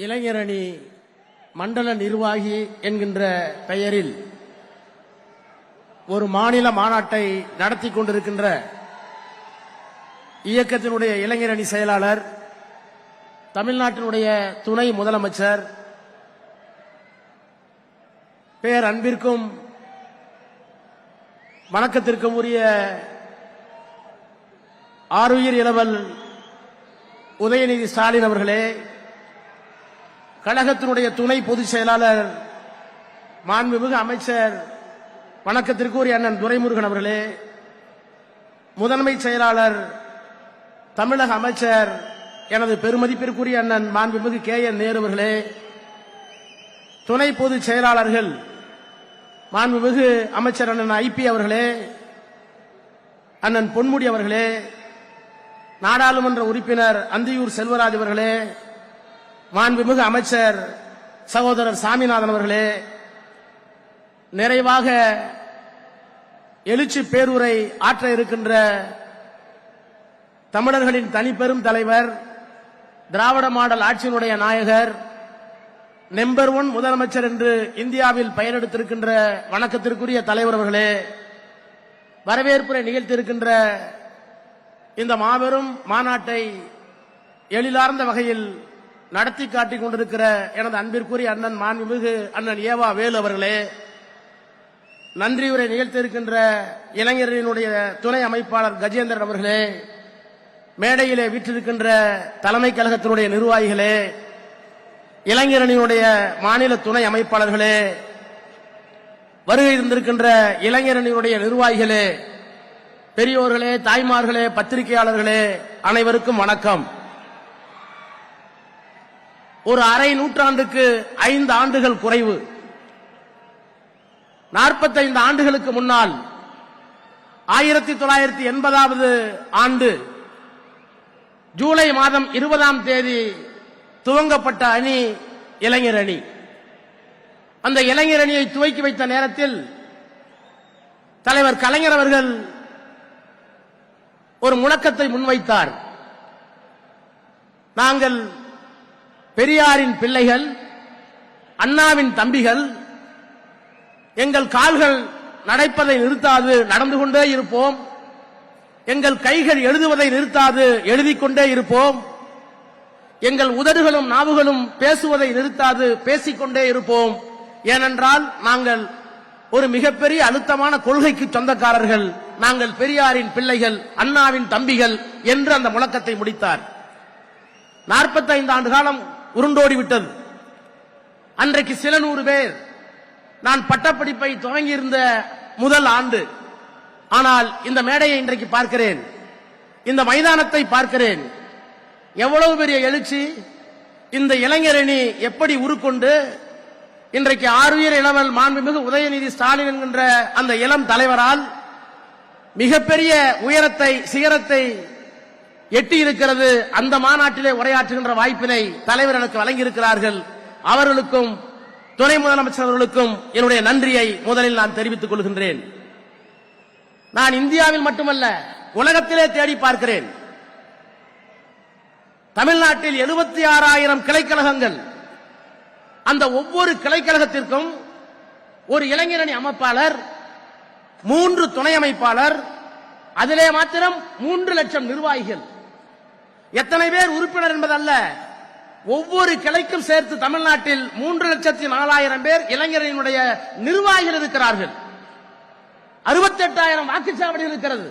இளைஞரணி மண்டல நிர்வாகி என்கின்ற பெயரில் ஒரு மாநில மாநாட்டை நடத்தி கொண்டிருக்கின்ற இயக்கத்தினுடைய இளைஞரணி செயலாளர், தமிழ்நாட்டினுடைய துணை முதலமைச்சர், பேர் அன்பிற்கும் வணக்கத்திற்கும் உரிய ஆருயிர் இளவல் உதயநிதி ஸ்டாலின் அவர்களே, கழகத்தினுடைய துணை பொதுச் செயலாளர் மாண்புமிகு அமைச்சர் வணக்கத்திற்குரிய அண்ணன் துரைமுருகன் அவர்களே, முதன்மை செயலாளர் தமிழக அமைச்சர் எனது பெருமதிப்பிற்குரிய அண்ணன் மாண்புமிகு KN நேரு அவர்களே, துணை பொதுச் செயலாளர்கள் மாண்புமிகு அமைச்சர் அண்ணன் IP அவர்களே, அண்ணன் பொன்முடி அவர்களே, நாடாளுமன்ற உறுப்பினர் அந்தியூர் செல்வராஜ் அவர்களே, மாண்புமிகு அமைச்சர் சகோதரர் சாமிநாதன் அவர்களே, நிறைவாக எழுச்சி பேருரை ஆற்ற இருக்கின்ற தமிழர்களின் தனிப்பெரும் தலைவர், திராவிட மாடல் ஆட்சியினுடைய நாயகர், நம்பர் 1 முதலமைச்சர் என்று இந்தியாவில் பெயரெடுத்திருக்கின்ற வணக்கத்திற்குரிய தலைவர் அவர்களே, வரவேற்புரை நிகழ்த்தியிருக்கின்ற இந்த மாபெரும் மாநாட்டை எழிலார்ந்த வகையில் நடத்தி காட்டிக் கொண்டிருக்கிற எனது அன்பிற்குரிய அண்ணன் மாண்புமிகு அண்ணன் ஏவா வேலு அவர்களே, நன்றியுரை நிகழ்த்தியிருக்கின்ற இளைஞரினுடைய துணை அமைப்பாளர் கஜேந்திரன் அவர்களே, மேடையிலே வீற்றிருக்கின்ற தலைமை கழகத்தினுடைய நிர்வாகிகளே, இளைஞரணியினுடைய மாநில துணை அமைப்பாளர்களே, வருகை இருந்திருக்கின்ற இளைஞரணியினுடைய நிர்வாகிகளே, பெரியோர்களே, தாய்மார்களே, பத்திரிகையாளர்களே, அனைவருக்கும் வணக்கம். ஒரு அரை நூற்றாண்டுக்கு 5 ஆண்டுகள் குறைவு. 45 ஆண்டுகளுக்கு முன்னால் 1980வது ஆண்டு ஜூலை மாதம் 20ஆம் தேதி துவங்கப்பட்ட அணி இளைஞர் அணி. அந்த இளைஞர் அணியை துவக்கி வைத்த நேரத்தில் தலைவர் கலைஞர் அவர்கள் ஒரு முழக்கத்தை முன்வைத்தார். நாங்கள் பெரியாரின் பிள்ளைகள், அண்ணாவின் தம்பிகள், எங்கள் கால்கள் நடப்பதை நிறுத்தாது நடந்து கொண்டே இருப்போம், எங்கள் கைகள் எழுதுவதை நிறுத்தாது எழுதிக் கொண்டே இருப்போம், எங்கள் உதடுகளும் நாவுகளும் பேசுவதை நிறுத்தாது பேசிக்கொண்டே இருப்போம். ஏனென்றால் நாங்கள் ஒரு மிகப்பெரிய அழுத்தமான கொள்கைக்கு சொந்தக்காரர்கள், நாங்கள் பெரியாரின் பிள்ளைகள், அண்ணாவின் தம்பிகள் என்று அந்த முழக்கத்தை முடித்தார். 45 ஆண்டு காலம் உருண்டோடிவிட்டது. அன்றைக்கு சில 100 பேர் நான் பட்டப்படிப்பை துவங்கியிருந்த முதல் ஆண்டு. ஆனால் இந்த மேடையை இன்றைக்கு பார்க்கிறேன், இந்த மைதானத்தை பார்க்கிறேன். எவ்வளவு பெரிய எழுச்சி! இந்த இளைஞரணி எப்படி உருக்கொண்டு இன்றைக்கு ஆருயிர் இளவல் மாண்புமிகு உதயநிதி ஸ்டாலின் என்கின்ற அந்த இளம் தலைவரால் மிகப்பெரிய உயரத்தை, சிகரத்தை எட்டி இருக்கிறது. அந்த மாநாட்டிலே உரையாற்றுகின்ற வாய்ப்பினை தலைவர் எனக்கு வழங்கியிருக்கிறார்கள். அவர்களுக்கும் துணை முதலமைச்சர் அவர்களுக்கும் என்னுடைய நன்றியை முதலில் நான் தெரிவித்துக் கொள்கின்றேன். நான் இந்தியாவில் மட்டுமல்ல, உலகத்திலே தேடி பார்க்கிறேன். தமிழ்நாட்டில் 76,000 கிளைக்கழகங்கள். அந்த ஒவ்வொரு கிளைக்கழகத்திற்கும் ஒரு இளைஞரணி அமைப்பாளர், 3 துணை அமைப்பாளர், அதிலே மாத்திரம் 3 லட்சம் நிர்வாகிகள். எத்தனை பேர் உறுப்பினர் என்பதல்ல, ஒவ்வொரு கிளைக்கும் சேர்த்து தமிழ்நாட்டில் 3,04,000 பேர் இளைஞரணியினுடைய நிர்வாகிகள் இருக்கிறார்கள். 68,000 வாக்குச்சாவடி இருக்கிறது.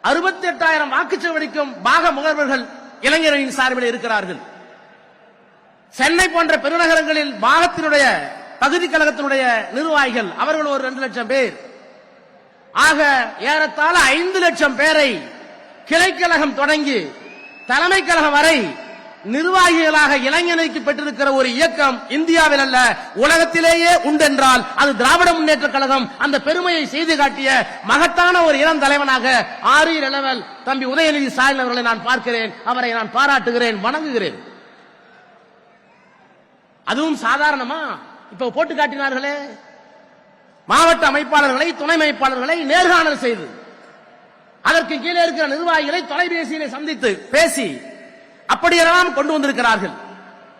68,000 வாக்குச்சாவடிக்கும் பாக முகவர்கள் இளைஞரணியின் சார்பில் இருக்கிறார்கள். சென்னை போன்ற பெருநகரங்களில் பாகத்தினுடைய பகுதி கழகத்தினுடைய நிர்வாகிகள் அவர்கள் ஒரு 2 லட்சம் பேர். ஆக ஏறத்தாழ 5 லட்சம் பேரை கிளைக்கழகம் தொடங்கி தலைமை கழகம் வரை நிர்வாகிகளாக இளைஞனுக்கு பெற்றிருக்கிற ஒரு இயக்கம் இந்தியாவில் அல்ல, உலகத்திலேயே உண்டென்றால் அது திராவிட முன்னேற்ற கழகம். அந்த பெருமையை செய்து காட்டிய மகத்தான ஒரு இளம் தலைவனாக ஆருயிர் இளவல் தம்பி உதயநிதி ஸ்டாலின் அவர்களை நான் பார்க்கிறேன். அவரை நான் பாராட்டுகிறேன், வணங்குகிறேன். அதுவும் சாதாரணமா இப்ப போட்டு காட்டினார்களே, மாவட்ட அமைப்பாளர்களை, துணை அமைப்பாளர்களை நேர்காணல் செய்து அதற்கு கீழே இருக்கிற நிர்வாகிகளை தொலைபேசியிலே சந்தித்து பேசி அப்படியெல்லாம் கொண்டு வந்திருக்கிறார்கள்.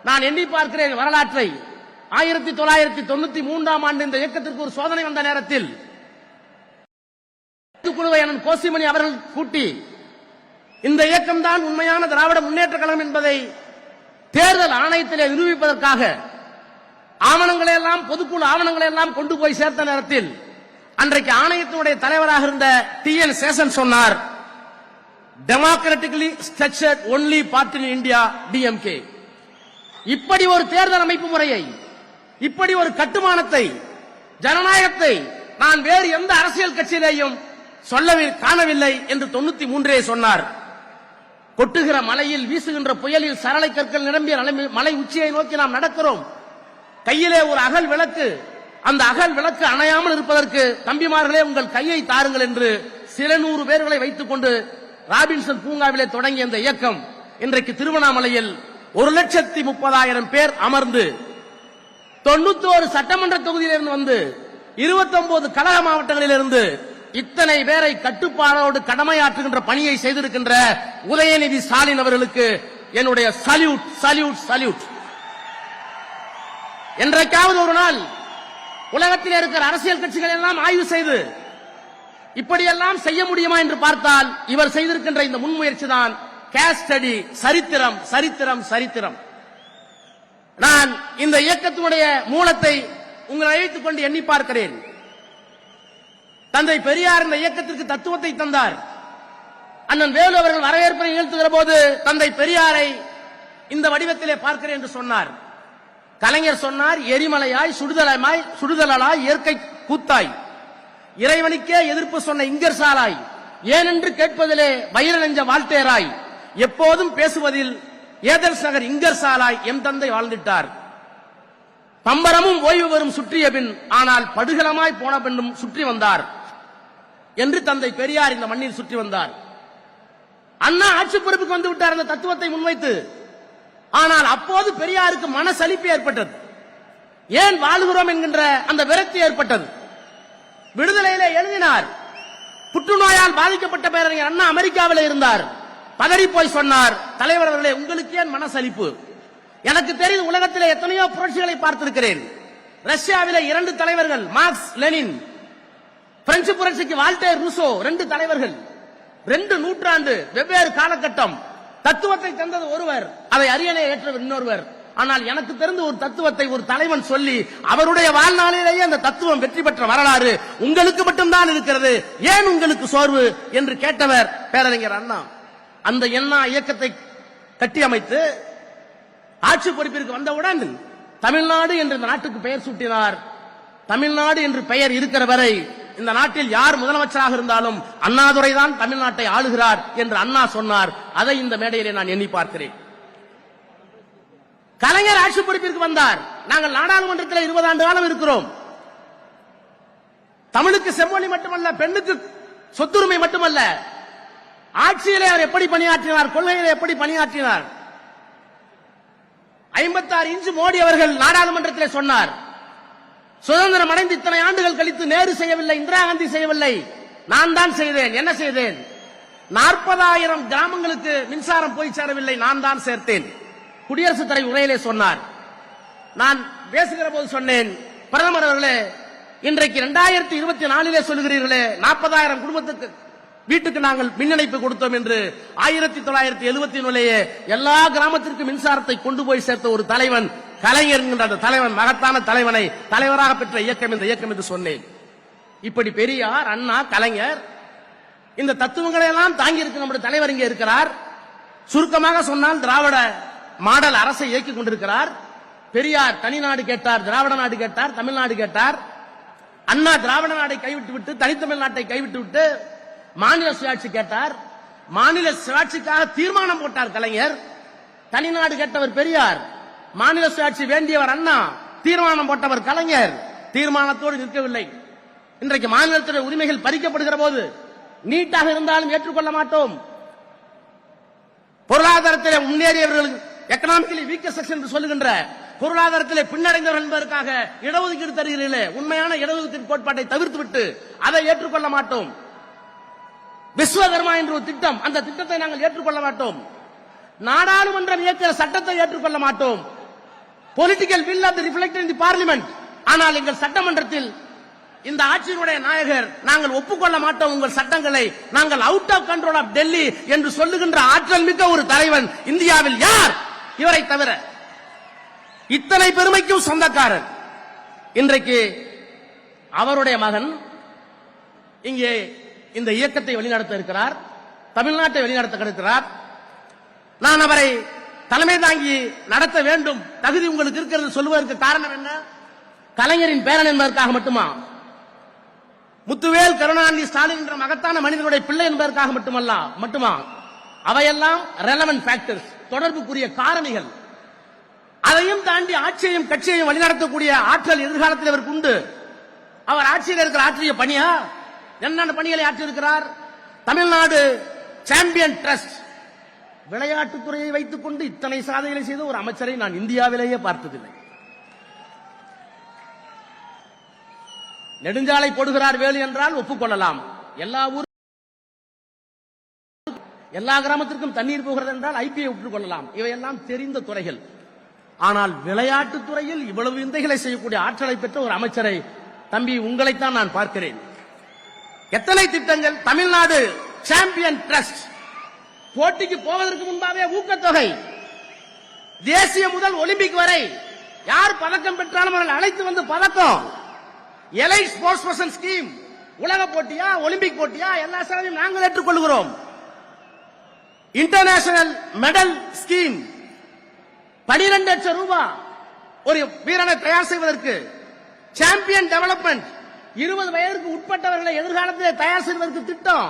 நான் எண்ணி பார்க்கிறேன் வரலாற்றை. 1993ஆம் ஆண்டு இந்த இயக்கத்திற்கு ஒரு சோதனை வந்த நேரத்தில் குழுவை அண்ணன் கோசிமணி அவர்கள் கூட்டி இந்த இயக்கம் தான் உண்மையான திராவிட முன்னேற்ற கழகம் என்பதை தேர்தல் ஆணையத்திலே நிரூபிப்பதற்காக ஆவணங்களை எல்லாம் பொதுக்குழு ஆவணங்களை எல்லாம் கொண்டு போய் சேர்த்த நேரத்தில் அன்றைக்கு ஆணையத்தினுடைய தலைவராக இருந்த டி.என். சேஷன் சொன்னார், democratically structured only party in India DMK. இப்படி ஒரு தேர்தல் அமைப்பு முறையை, இப்படி ஒரு கட்டுமானத்தை, ஜனநாயகத்தை நான் வேறு எந்த அரசியல் கட்சியிலேயும் காணவில்லை என்று 93 சொன்னார். கொட்டுகிற மலையில், வீசுகின்ற புயலில், சரளை கற்கள் நிரம்பிய மலை உச்சியை நோக்கி நாம் நடக்கிறோம். கையிலே ஒரு அகல் விளக்கு, அந்த அகல் விளக்கு அணையாமல் இருப்பதற்கு தம்பிமார்களே உங்கள் கையை தாருங்கள் என்று சில 100 பேர்களை வைத்துக் கொண்டு ராபின்சன் பூங்காவிலே தொடங்கிய இந்த இயக்கம் இன்றைக்கு திருவண்ணாமலையில் 1,30,000 பேர் அமர்ந்து 91 சட்டமன்ற தொகுதியிலிருந்து வந்து 29 கழக மாவட்டங்களிலிருந்து இத்தனை பேரை கட்டுப்பாடோடு கடமையாற்றுகின்ற பணியை செய்திருக்கின்ற உதயநிதி ஸ்டாலின் அவர்களுக்கு என்னுடைய சல்யூட் சல்யூட் சல்யூட். என்றைக்காவது ஒரு நாள் உலகத்தில் இருக்கிற அரசியல் கட்சிகள் எல்லாம் ஆய்வு செய்து இப்படியெல்லாம் செய்ய முடியுமா என்று பார்த்தால் இவர் செய்திருக்கின்ற இந்த முன்முயற்சி தான் கேஸ் ஸ்டடி, சரித்திரம் சரித்திரம் சரித்திரம். நான் இந்த இயக்கத்தினுடைய மூலத்தை உங்களை அழைத்துக் கொண்டு எண்ணி பார்க்கிறேன். தந்தை பெரியார் இந்த இயக்கத்திற்கு தத்துவத்தை தந்தார். அண்ணன் வேலு அவர்கள் வரவேற்பை நிகழ்த்துகிற போது தந்தை பெரியாரை இந்த வடிவத்திலே பார்க்கிறேன் என்று சொன்னார். கலைஞர் சொன்னார், எரிமலையாய் சுடுதலாய் இயற்கை கூத்தாய், இறைவனுக்கே எதிர்ப்பு சொன்ன இங்கர்சாலாய், ஏனென்று கேட்பதிலே வயிறு நெஞ்ச வால்டேராய், எப்போதும் பேசுவதில் ஏதென்ஸ் நகர் இங்கர்சாலாய் எம் தந்தை வாழ்ந்துட்டார். பம்பரமும் ஓய்வு வரும் சுற்றிய பின், ஆனால் படுகளமாய் போன பின்னும் சுற்றி வந்தார் என்று தந்தை பெரியார் இந்த மண்ணில் சுற்றி வந்தார். அண்ணா ஆட்சி பொறுப்புக்கு வந்து விட்டார் அந்த தத்துவத்தை முன்வைத்து. ஆனால் அப்போது பெரியாருக்கு மனசலிப்பு ஏற்பட்டது. ஏன் வாழுகிறோம் என்கின்ற அந்த விரக்தி ஏற்பட்டது. விடுதலையிலே எழுதினார், புற்றுநோயால் பாதிக்கப்பட்ட பேரறிஞர் அண்ணா அமெரிக்காவில் இருந்தார். பதறி போய் சொன்னார், தலைவர் அவர்களே உங்களுக்கு ஏன் மனசலிப்பு? எனக்கு தெரியும் உலகத்திலே எத்தனையோ புரட்சிகளை பார்த்திருக்கிறேன். ரஷ்யாவிலே 2 தலைவர்கள், மார்க்ஸ் லெனின், பிரெஞ்சு புரட்சிக்கு வால்டேர் ரூசோ, 2 தலைவர்கள், 2 நூற்றாண்டு வெவ்வேறு காலகட்டம். தத்துவத்தை தந்தது ஒருவர், அதை அரியணை ஏற்றவர் இன்னொருவர். ஆனால் எனக்கு தெரிந்த ஒரு தத்துவத்தை ஒரு தலைவன் சொல்லி அவருடைய வாழ்நாளிலேயே அந்த தத்துவம் வெற்றி பெற்ற வரலாறு உங்களுக்கு மட்டும்தான் இருக்கிறது, ஏன் உங்களுக்கு சோர்வு என்று கேட்டவர் பேரறிஞர் அண்ணா. அந்த அண்ணா இயக்கத்தை கட்டியமைத்து ஆட்சி பொறுப்பிற்கு வந்தவுடன் தமிழ்நாடு என்று இந்த நாட்டுக்கு பெயர் சூட்டினார். தமிழ்நாடு என்று பெயர் இருக்கிற வரை இந்த நாட்டில் யார் முதலமைச்சராக இருந்தாலும் அண்ணாதுரை தான் தமிழ்நாட்டை ஆளுகிறார் என்று அண்ணா சொன்னார். அதை இந்த மேடையிலே நான் எண்ணி பார்க்கிறேன். கலைஞர் ஆட்சி பொறுப்பிற்கு வந்தார். நாங்கள் நாடாளுமன்றத்தில் 20 ஆண்டு காலம் இருக்கிறோம். தமிழுக்கு செம்மொழி மட்டுமல்ல, பெண்ணுக்கு சொத்துரிமை மட்டுமல்ல, ஆட்சியிலே அவர் எப்படி பணியாற்றினார், கொள்கையிலே எப்படி பணியாற்றினார். 56 இன்ச் மோடி அவர்கள் நாடாளுமன்றத்திலே சொன்னார், சுதந்திரம் அடைந்து இத்தனை ஆண்டுகள் கழித்து நேரு செய்யவில்லை, இந்திரா காந்தி செய்யவில்லை, நான் தான் செய்தேன். என்ன செய்தேன்? 40,000 கிராமங்களுக்கு மின்சாரம் போய் சேரவில்லை, நான் தான் சேர்த்தேன். குடியரசுத் தலைவர் உரையிலே சொன்னார். நான் பேசுகிற போது சொன்னேன், பிரதமர் அவர்களே இன்றைக்கு 2024 சொல்லுகிறீர்களே 40,000 குடும்பத்துக்கு வீட்டுக்கு நாங்கள் மின் இணைப்பு கொடுத்தோம் என்று. 1974 எல்லா கிராமத்திற்கும் மின்சாரத்தை கொண்டு போய் சேர்த்த ஒரு தலைவன் கலைஞர் என்கின்ற அந்த தலைவன், மகத்தான தலைவனை தலைவராக பெற்ற இயக்கம் இந்த இயக்கம் என்று சொன்னேன். இப்படி பெரியார், அண்ணா, கலைஞர் இந்த தத்துவங்களை எல்லாம் தாங்கி இருக்க நம்முடைய தலைவர் இங்கே இருக்கிறார். சுருக்கமாக சொன்னால் திராவிட மாடல் அரசை இயக்கிக் கொண்டிருக்கிறார். பெரியார் தனிநாடு கேட்டார், திராவிட நாடு கேட்டார், தமிழ்நாடு கேட்டார். அண்ணா திராவிட நாடை கைவிட்டு விட்டு தனித்தமிழ் நாட்டை கைவிட்டு விட்டு மாநில சுயாட்சி கேட்டார். மாநில சுயாட்சிக்காக தீர்மானம் போட்டார் கலைஞர். தனிநாடு கேட்டவர் பெரியார், மாநில சுயாட்சி வேண்டியவர் அண்ணா, தீர்மானம் போட்டவர் கலைஞர். தீர்மானத்தோடு நிற்கவில்லை. இன்றைக்கு மாநிலத்துடைய உரிமைகள் பறிக்கப்படுகிற போது நீட்டாக இருந்தாலும் ஏற்றுக்கொள்ள மாட்டோம். பொருளாதாரத்திலே முன்னேறியவர்கள், எக்கனாமிக்கலி வீக்கர் செக்ஷன் என்று சொல்லுகின்ற பொருளாதாரத்திலே பின்னடைந்தவர்கள் என்பதற்காக இடஒதுக்கீடு தருகிறீர்களே, உண்மையான இடஒதுக்கீடு கோட்பாட்டை தவிர்த்து விட்டு அதை ஏற்றுக்கொள்ள மாட்டோம். விஸ்வகர்மா என்ற ஒரு திட்டம், அந்த திட்டத்தை நாங்கள் ஏற்றுக்கொள்ள மாட்டோம். நாடாளுமன்றம் இயக்கிற சட்டத்தை ஏற்றுக்கொள்ள மாட்டோம். Political will of the reflected in the parliament. ஆனால் எங்கள் சட்டமன்றத்தில் இந்த ஆட்சியினுடைய நாயகர் நாங்கள் ஒப்புக்கொள்ள மாட்டோம் உங்கள் சட்டங்களை, நாங்கள் out of control of Delhi என்று சொல்லுகின்ற ஆற்றல் மிக்க ஒரு தலைவன் இந்தியாவில் யார்? இவரை தவிர. இத்தனை பெருமைக்கும் சொந்தக்காரர். இன்றைக்கு அவருடைய மகன் இங்கே இந்த இயக்கத்தை வழிநடத்த இருக்கிறார், தமிழ்நாட்டை வழிநடத்த இருக்கிறார். நான் அவரை தலைமை தாங்கி நடத்த வேண்டும், தகுதி உங்களுக்கு இருக்கிறது சொல்வதற்கு காரணம் என்ன? கலைஞரின் பேரன் என்பதற்காக மட்டுமா? முத்துவேல் கருணாநிதி ஸ்டாலின் என்ற மகத்தான மனிதனுடைய பிள்ளை என்பதற்காக மட்டுமா? அவையெல்லாம் ரெலவென்ட் ஃபேக்டர்ஸ், தொடர்புக்குரிய காரணிகள். அதையும் தாண்டி ஆட்சியையும் கட்சியையும் வழிநடத்தக்கூடிய ஆற்றல் எதிர்காலத்தில் அவருக்கு உண்டு. அவர் ஆட்சியில் இருக்கிற ஆற்றிய பணியா? என்னென்ன பணிகளை ஆற்றியிருக்கிறார்? தமிழ்நாடு சாம்பியன் ட்ரஸ்ட், விளையாட்டுத்துறையை வைத்துக் கொண்டு இத்தனை சாதனைகளை செய்த ஒரு அமைச்சரை நான் இந்தியாவிலேயே பார்த்ததில்லை. நெடுஞ்சாலை போடுகிறார் வேலு என்றால் ஒப்புக்கொள்ளலாம். எல்லா கிராமத்திற்கும் தண்ணீர் போகிறது என்றால் ஐபிஐ ஒப்புக்கொள்ளலாம். இவையெல்லாம் தெரிந்த துறைகள். ஆனால் விளையாட்டுத் துறையில் இவ்வளவு விந்தைகளை செய்யக்கூடிய ஆற்றலை பெற்ற ஒரு அமைச்சரை, தம்பி உங்களைத்தான் நான் பார்க்கிறேன். எத்தனை திட்டங்கள்! தமிழ்நாடு சாம்பியன் ட்ரஸ்ட், போட்டிக்கு போவதற்கு முன்பாக ஊக்கத்தொகை, தேசிய முதல் ஒலிம்பிக் வரை யார் பதக்கம் பெற்றாலும் அவர்கள் அழைத்து வந்து பதக்கம். எலைட் ஸ்போர்ட்ஸ் பர்சன் ஸ்கீம், உலக போட்டியா ஒலிம்பிக் போட்டியா எல்லா செலவையும் நாங்கள் ஏற்றுக்கொள்கிறோம். இன்டர்நேஷனல் மெடல் ஸ்கீம், 12 லட்சம் ரூபாய் ஒரு வீரனை தயார் செய்வதற்கு. சாம்பியன் டெவலப்மெண்ட், 20 வயதுக்கு உட்பட்டவர்களை எதிர்காலத்தில் தயார் செய்வதற்கு திட்டம்.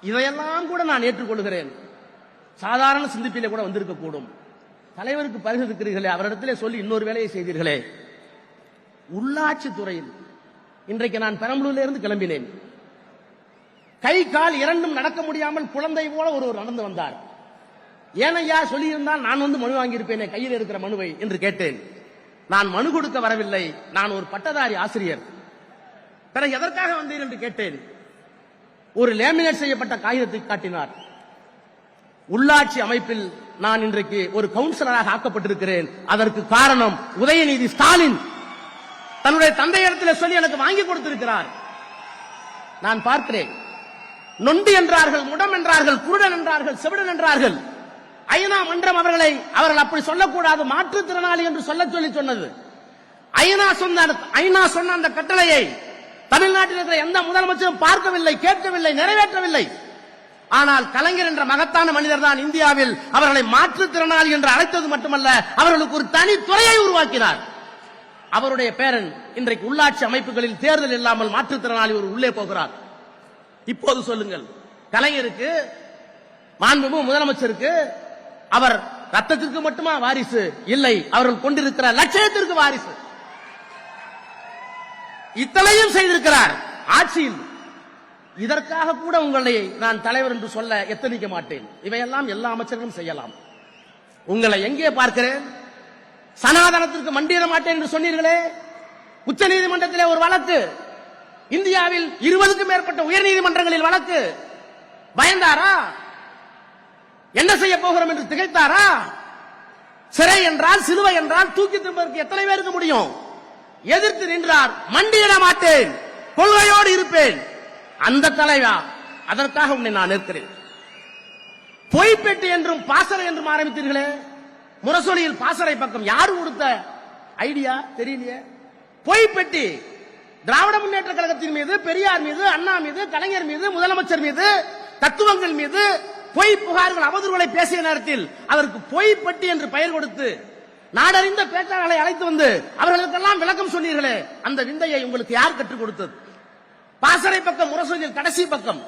இதையெல்லாம் கூட நான் ஏற்றுக்கொள்கிறேன். சாதாரண சிந்திப்பிலே கூட வந்திருக்க கூடும். தலைவருக்கு பரிசு இருக்கிறீர்களே, அவரிடத்திலே சொல்லி இன்னொரு வேலையை செய்தீர்களே. உள்ளாட்சி துறையில் இன்றைக்கு நான் பெரம்பலூரில் இருந்து கிளம்பினேன். கை கால் இரண்டும் நடக்க முடியாமல் குழந்தை போல ஒருவர் நடந்து வந்தார். ஏனையா சொல்லியிருந்தால் நான் வந்து மனு வாங்கியிருப்பேனே கையில் இருக்கிற மனுவை என்று கேட்டேன். நான் மனு கொடுக்க வரவில்லை, நான் ஒரு பட்டதாரி ஆசிரியர். பிறகு எதற்காக வந்தீர் என்று கேட்டேன். ஒரு லேமினேட் செய்யப்பட்ட காகிதத்தை காட்டினார். உள்ளாட்சி அமைப்பில் நான் இன்றைக்கு ஒரு கவுன்சிலராக ஆக்கப்பட்டிருக்கிறேன். அதற்கு காரணம் உதயநிதி ஸ்டாலின் தன்னுடைய தந்தையிடத்தில் சொல்லி எனக்கு வாங்கி கொடுத்திருக்கிறார். நான் பார்க்கிறேன். நொண்டி என்றார்கள், முடம் என்றார்கள், குருடன் என்றார்கள், செவிடன் என்றார்கள். ஐநா மன்றம் அவர்கள் அப்படி சொல்லக்கூடாது, மாற்றுத்திறனாளி என்று சொல்லி சொன்னது. ஐநா சொன்ன அந்த கட்டளையை தமிழ்நாட்டில் இருக்கிற எந்த முதலமைச்சரும் பார்க்கவில்லை, கேட்கவில்லை, நிறைவேற்றவில்லை. ஆனால் கலைஞர் என்ற மகத்தான மனிதர் தான் இந்தியாவில் அவர்களை மாற்றுத்திறனாளி என்று அழைத்தது மட்டுமல்ல, அவர்களுக்கு ஒரு தனி துறையை உருவாக்கினார். அவருடைய பேரன் இன்றைக்கு உள்ளாட்சி அமைப்புகளில் தேர்தல் இல்லாமல் மாற்றுத்திறனாளி ஒரு உள்ளே போகிறார். இப்போது சொல்லுங்கள், கலைஞருக்கு, மாண்புமிகு முதலமைச்சருக்கு அவர் ரத்தத்திற்கு மட்டுமா வாரிசு? இல்லை, அவர்கள் கொண்டிருக்கிற லட்சியத்திற்கு வாரிசு. இத்தனையும் செய்திருக்கிறார் ஆட்சியில். இதற்காக கூட உங்களை நான் தலைவர் என்று சொல்ல எத்தனிக்க மாட்டேன். இவையெல்லாம் எல்லா அமைச்சர்களும் செய்யலாம். உங்களை எங்கே பார்க்கிறேன்? சனாதனத்திற்கு மண்டியிட மாட்டேன் என்று சொன்னீர்களே. உச்ச நீதிமன்றத்திலே ஒரு வழக்கு, இந்தியாவில் 20க்கும் மேற்பட்ட உயர் நீதிமன்றங்களில் வழக்கு. பயந்தாரா? என்ன செய்ய போகிறோம் என்று திகைத்தாரா? சிறை என்றால், சிலுவை என்றால் தூக்கி திரும்பதற்கு எத்தனை பேருக்கு முடியும்? எதிர்த்து நின்றார். மண்டியிட மாட்டேன், கொள்கையோடு இருப்பேன். அந்த தலைவா, அதற்காக உன்னை நான் நிற்கிறேன். பொய்ப்பெட்டி என்றும் பாசறை என்றும் ஆரம்பித்தீர்களே. முரசொலியில் பாசறை பக்கம் யாரு கொடுத்த ஐடியா தெரியலையே. பொய்ப்பெட்டி திராவிட முன்னேற்ற கழகத்தின் மீது, பெரியார் மீது, அண்ணா மீது, கலைஞர் மீது, முதலமைச்சர் மீது, தத்துவங்கள் மீது பொய் புகார்கள், அவதூறுகளை பேசிய நேரத்தில் அதற்கு பொய்ப்பெட்டி என்று பெயர் கொடுத்து நாடறிந்த பேச்சாளர்களை அழைத்து வந்து அவர்களுக்கெல்லாம் விளக்கம் சொன்னீர்களே. அந்த விந்தையை உங்களுக்கு யார் கற்றுக் கொடுத்தது? பாசறை பக்கம், முரசொலியில் கடைசி பக்கம்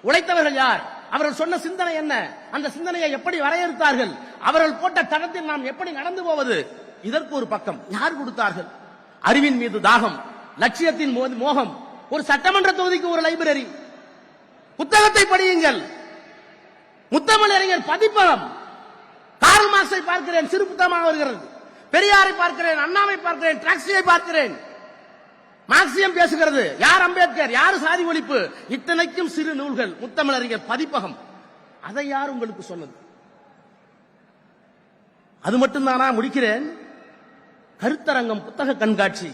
உழைத்தவர்கள் யார்? அவர்கள் சொன்ன சிந்தனை என்ன? அந்த சிந்தனையை எப்படி வரையறுத்தார்கள்? அவர்கள் போட்ட தடத்தில் நாம் எப்படி நடந்து போவது? இதற்கு ஒரு பக்கம் யார் கொடுத்தார்கள்? அறிவின் மீது தாகம், லட்சியத்தின் மோகம். ஒரு சட்டமன்ற தொகுதிக்கு ஒரு லைப்ரரி, புத்தகத்தை படியுங்கள். முத்தமிழ் அறிஞர் பதிப்பகம். கார்ல் மார்க்ஸை பார்க்கிறேன், சிறு புத்தகமாக வருகிறது. பெரியாரை பார்க்கிறேன், அண்ணாவை பார்க்கிறேன், ட்ராக்ஸியை பார்க்கிறேன். மார்க்சியம் பேசுகிறது. யார் அம்பேத்கர், யார் சாதி ஒழிப்பு, இத்தனைக்கும் சிறு நூல்கள். முத்தமிழ் அறிஞர் பதிப்பகம். அதை யார் உங்களுக்கு சொன்னது? அது மட்டும்தானா? முடிக்கிறேன். கருத்தரங்கம், புத்தக கண்காட்சி.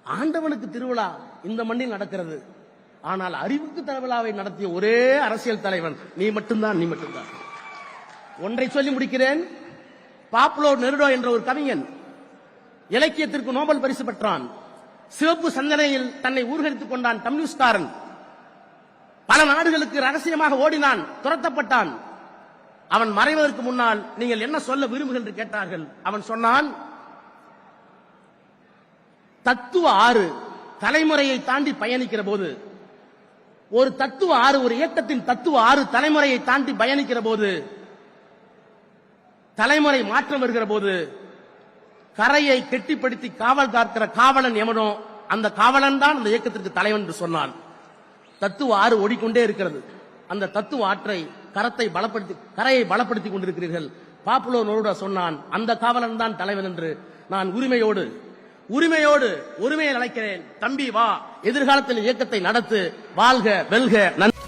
ஆண்டவனுக்கு திருவிழா இந்த மண்ணில் நடக்கிறது. ஆனால் அறிவுக்கு திருவிழாவை நடத்திய ஒரே அரசியல் தலைவன் நீ மட்டும்தான், நீ மட்டும்தான். ஒன்றை சொல்லி முடிக்கிறேன். பாப்லோ நெருடோ என்ற ஒரு கவிஞன் இலக்கியத்திற்கு நோபல் பரிசு பெற்றான். சிவப்பு சந்தனையில் தன்னை ஊர்கரித்துக் கொண்டான். கம்யூனிஸ்ட்காரன். பல நாடுகளுக்கு ரகசியமாக ஓடினான், துரத்தப்பட்டான். அவன் மறைவதற்கு முன்னால் நீங்கள் என்ன சொல்ல விரும்புகள் என்று கேட்டார்கள். அவன் சொன்னான், தத்துவ ஆறு தலைமுறையை தாண்டி பயணிக்கிற போது, ஒரு தத்துவ ஆறு, ஒரு இயக்கத்தின் தத்துவ ஆறு தலைமுறையை தாண்டி பயணிக்கிற போது, தலைமுறை மாற்றம் வருகிற போது, கரையை கெட்டிப்படுத்தி காவல் காக்கிற காவலன் எவனோ அந்த காவலன் தான் அந்த இயக்கத்திற்கு தலைவன் என்று சொன்னான். தத்துவ ஆறு ஓடிக்கொண்டே இருக்கிறது. அந்த தத்துவ ஆற்றை கரையை பலப்படுத்திக் கொண்டிருக்கிறீர்கள். பாப்புலோ நெருடோ சொன்னான், அந்த காவலன் தான் தலைவன் என்று. நான் உரிமையை அழைக்கிறேன். தம்பி வா, எதிர்காலத்தில் இயக்கத்தை நடத்து. வாழ்க வெல்க. நன்றி.